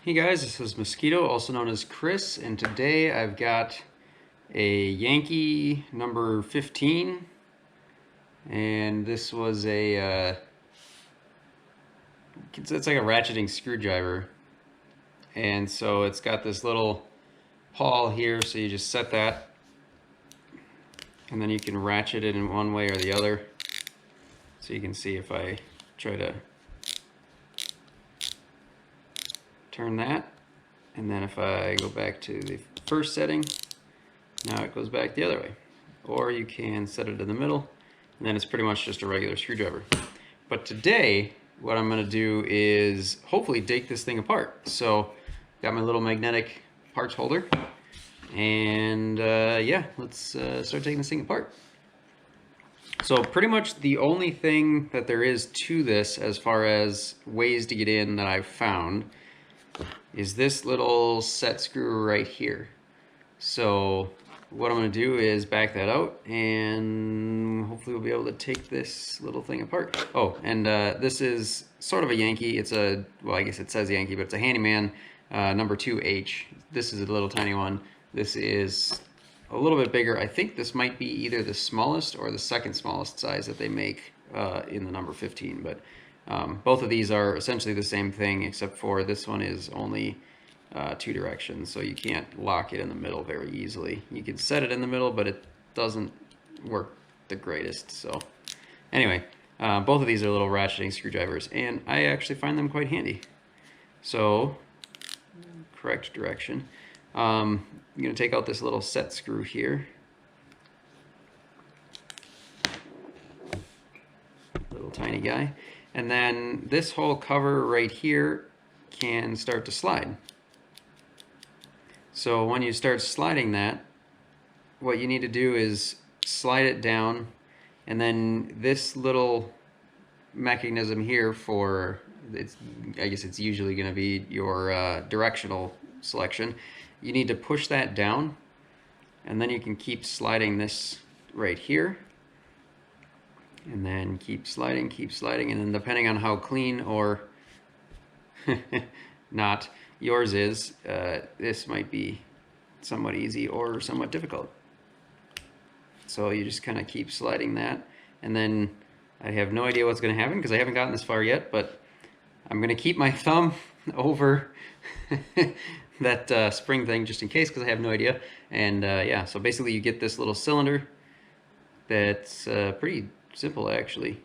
Hey guys, this is Mosquito, also known as Chris, and today I've got a Yankee number 15, and this was it's like a ratcheting screwdriver, and so it's got this little pawl here, so you just set that, and then you can ratchet it in one way or the other. So you can see if I try to turn that, and then if I go back to the first setting, now it goes back the other way. Or you can set it in the middle, and then it's pretty much just a regular screwdriver. But today, what I'm going to do is hopefully take this thing apart. So, got my little magnetic parts holder, and yeah, let's start taking this thing apart. So pretty much the only thing that there is to this as far as ways to get in that I've found is this little set screw right here. So what I'm going to do is back that out, and hopefully we'll be able to take this little thing apart. Oh, and this is sort of a Yankee. It's a, well, I guess it says Yankee, but it's a Handyman number 2H. This is a little tiny one. This is a little bit bigger. I think this might be either the smallest or the second smallest size that they make in the number 15, but both of these are essentially the same thing, except for this one is only two directions, so you can't lock it in the middle very easily. You can set it in the middle, but it doesn't work the greatest. So anyway, both of these are little ratcheting screwdrivers, and I actually find them quite handy. So correct direction. I'm going to take out this little set screw here. Little tiny guy. And then this whole cover right here can start to slide. So when you start sliding that, what you need to do is slide it down, and then this little mechanism here for, I guess it's usually going to be your directional selection. You need to push that down, and then you can keep sliding this right here, and then keep sliding, and then depending on how clean or not yours is, this might be somewhat easy or somewhat difficult. So you just kind of keep sliding that, and then I have no idea what's going to happen because I haven't gotten this far yet, but I'm going to keep my thumb over that spring thing just in case, because I have no idea. And yeah, so basically you get this little cylinder that's pretty simple actually,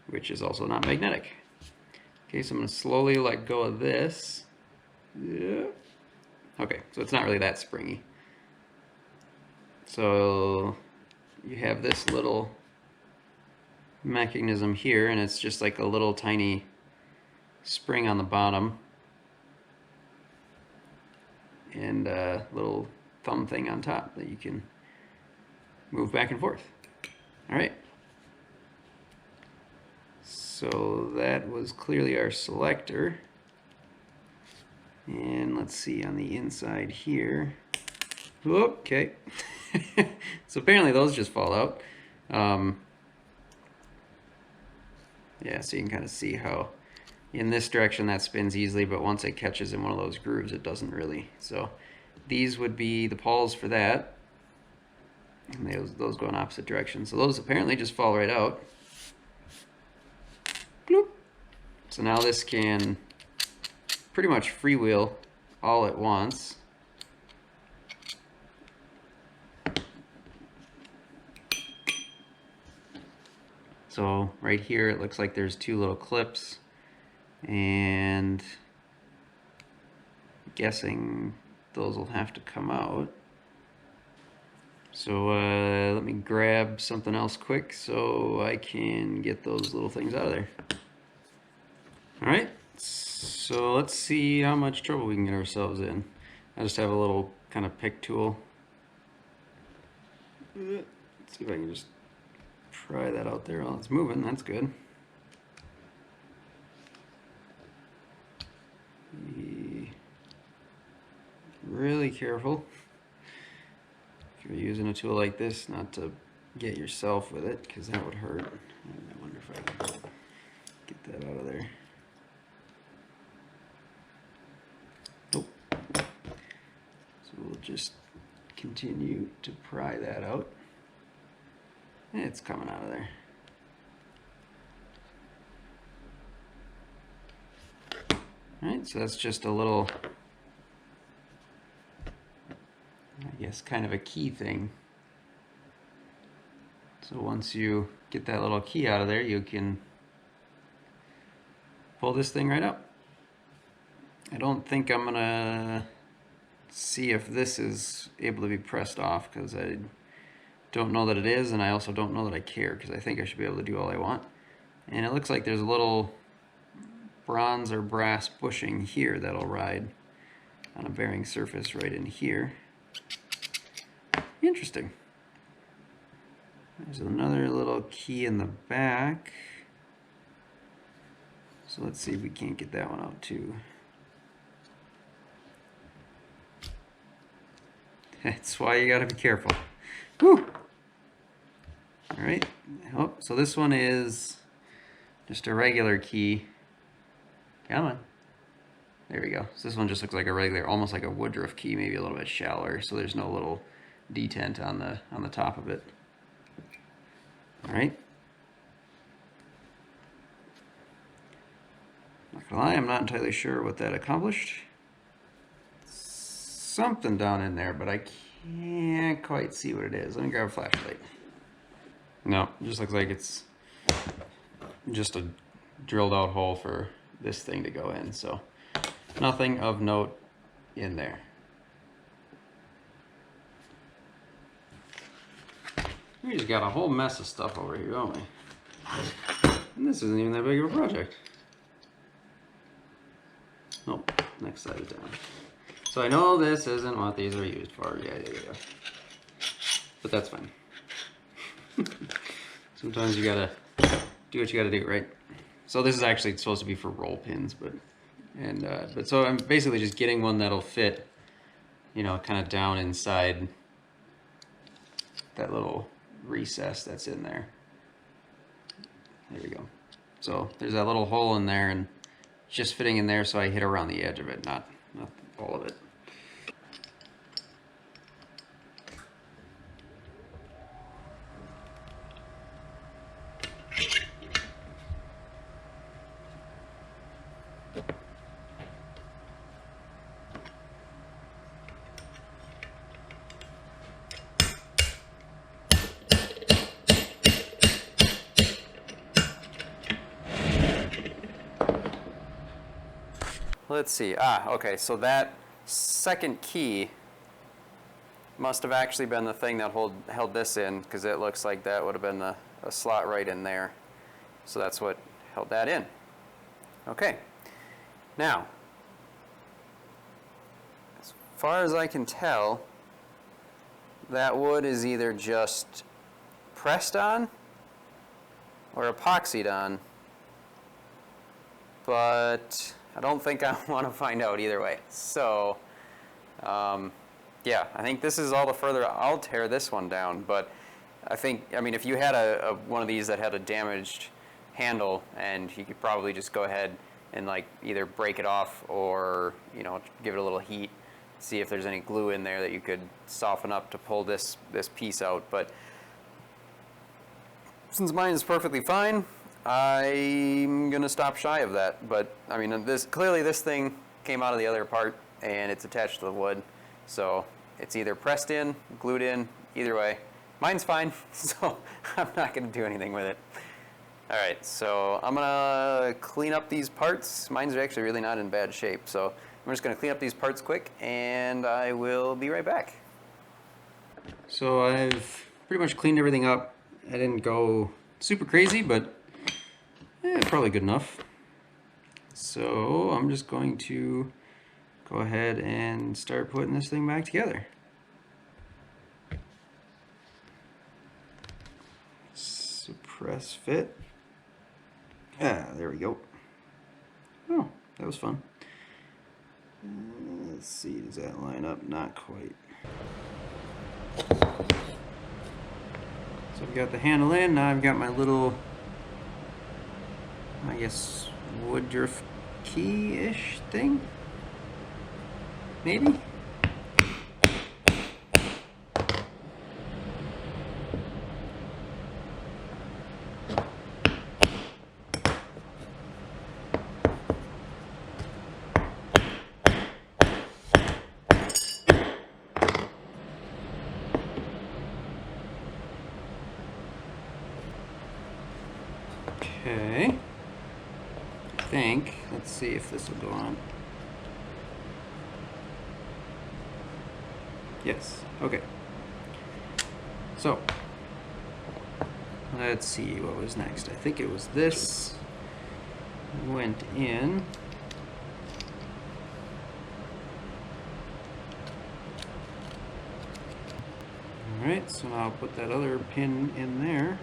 which is also not magnetic. Okay, so I'm going to slowly let go of this. Yeah. Okay, so it's not really that springy. So you have this little mechanism here, and it's just like a little tiny spring on the bottom, and a little thumb thing on top that you can move back and forth. All right. So that was clearly our selector. And let's see on the inside here. Okay. So apparently those just fall out. Yeah, so you can kind of see how in this direction that spins easily, but once it catches in one of those grooves, it doesn't really. So these would be the pawls for that. And those go in opposite directions. So those apparently just fall right out. Bloop. So now this can pretty much freewheel all at once. So right here it looks like there's two little clips, and I'm guessing those will have to come out. So let me grab something else quick so I can get those little things out of there. Alright, so let's see how much trouble we can get ourselves in. I just have a little kind of pick tool. Let's see if I can just pry that out there while it's moving. That's good. Be really careful if you're using a tool like this not to get yourself with it, because that would hurt. I wonder if I can get that out of there. just continue to pry that out. It's coming out of there. Alright, so that's just a little, I guess, kind of a key thing. So once you get that little key out of there, you can pull this thing right up. I don't think I'm gonna see if this is able to be pressed off, because I don't know that it is, and I also don't know that I care, because I think I should be able to do all I want. And it looks like there's a little bronze or brass bushing here that'll ride on a bearing surface right in here. Interesting. There's another little key in the back. So let's see if we can't get that one out too. That's why you gotta be careful. Whew. Alright, oh, so this one is just a regular key. Come on. There we go. So this one just looks like a regular, almost like a woodruff key, maybe a little bit shallower, so there's no little detent on the top of it. Alright. Not gonna lie, I'm not entirely sure what that accomplished. Something down in there, but I can't quite see what it is. Let me grab a flashlight. No, it just looks like it's just a drilled out hole for this thing to go in, so nothing of note in there. We just got a whole mess of stuff over here, don't we? And this isn't even that big of a project. Nope, next side is down. So I know this isn't what these are used for. Yeah. But that's fine. Sometimes you gotta do what you gotta do, right? So this is actually supposed to be for roll pins, but so I'm basically just getting one that'll fit, you know, kind of down inside that little recess that's in there. There we go. So there's that little hole in there, and it's just fitting in there, so I hit around the edge of it, not all of it. Let's see. Okay, so that second key must have actually been the thing that held this in, because it looks like that would have been a slot right in there. So that's what held that in. Okay. Now, as far as I can tell, that wood is either just pressed on or epoxied on, but I don't think I want to find out either way. So, yeah, I think this is all the further. I'll tear this one down, but I mean, if you had one of these that had a damaged handle, and you could probably just go ahead and like either break it off or, you know, give it a little heat, see if there's any glue in there that you could soften up to pull this piece out. But since mine is perfectly fine, I'm gonna stop shy of that. But I mean, clearly this thing came out of the other part and it's attached to the wood, so it's either pressed in, glued in, either way. Mine's fine, so I'm not gonna do anything with it. All right, so I'm gonna clean up these parts. Mine's actually really not in bad shape, so I'm just gonna clean up these parts quick, and I will be right back. So I've pretty much cleaned everything up. I didn't go super crazy, but probably good enough. So I'm just going to go ahead and start putting this thing back together. Suppress fit. There we go. Oh, that was fun. Let's see, does that line up? Not quite. So I've got the handle in, now I've got my little, I guess, woodruff key-ish thing? Maybe? think. Let's see if this will go on. Yes, okay. So, let's see what was next. I think it was this. Went in. Alright, so now I'll put that other pin in there.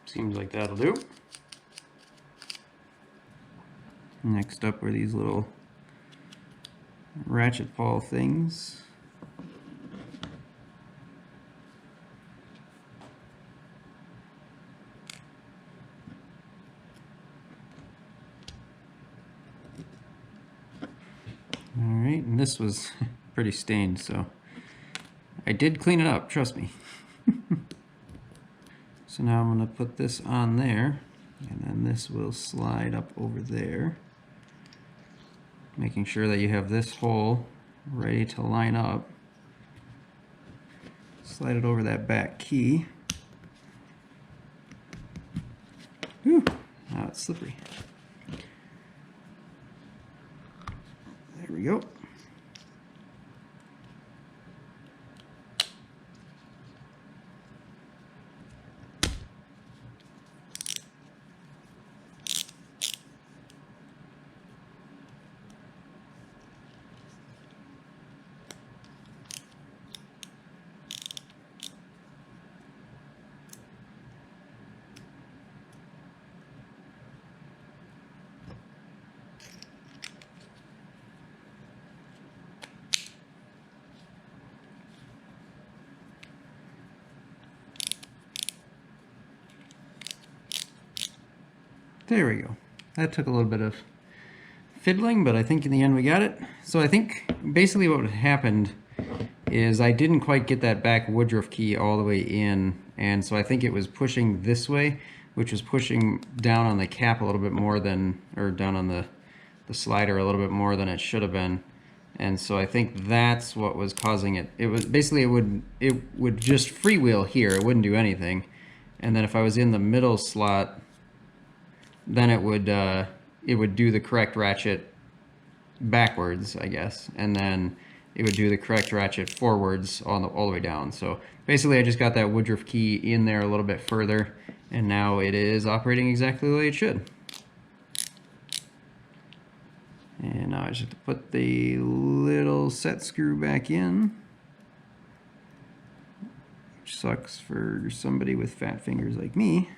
Seems like that'll do. Next up are these little ratchet ball things. Alright, and this was pretty stained, so I did clean it up, trust me. So now I'm going to put this on there, and then this will slide up over there, making sure that you have this hole ready to line up. Slide it over that back key. Whew, now it's slippery. There we go. There we go. That took a little bit of fiddling, but I think in the end we got it. So I think basically what happened is I didn't quite get that back woodruff key all the way in, and so I think it was pushing this way, which was pushing down on the cap a little bit more than, or down on the slider a little bit more than it should have been. And so I think that's what was causing it. It was basically it would just freewheel here, it wouldn't do anything. And then if I was in the middle slot, then it would do the correct ratchet backwards, I guess, and then it would do the correct ratchet forwards all the way down. So basically I just got that woodruff key in there a little bit further, and now it is operating exactly the way it should. And now I just have to put the little set screw back in, which sucks for somebody with fat fingers like me.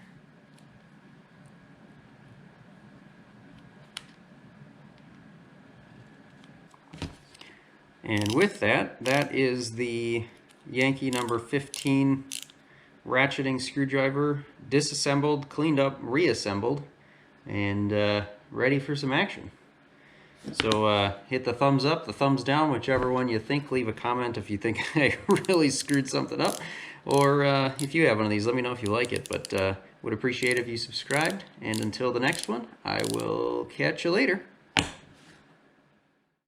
And with that, that is the Yankee number 15 ratcheting screwdriver, disassembled, cleaned up, reassembled, and ready for some action. So hit the thumbs up, the thumbs down, whichever one you think. Leave a comment if you think I really screwed something up. Or if you have one of these, let me know if you like it. But would appreciate if you subscribed. And until the next one, I will catch you later.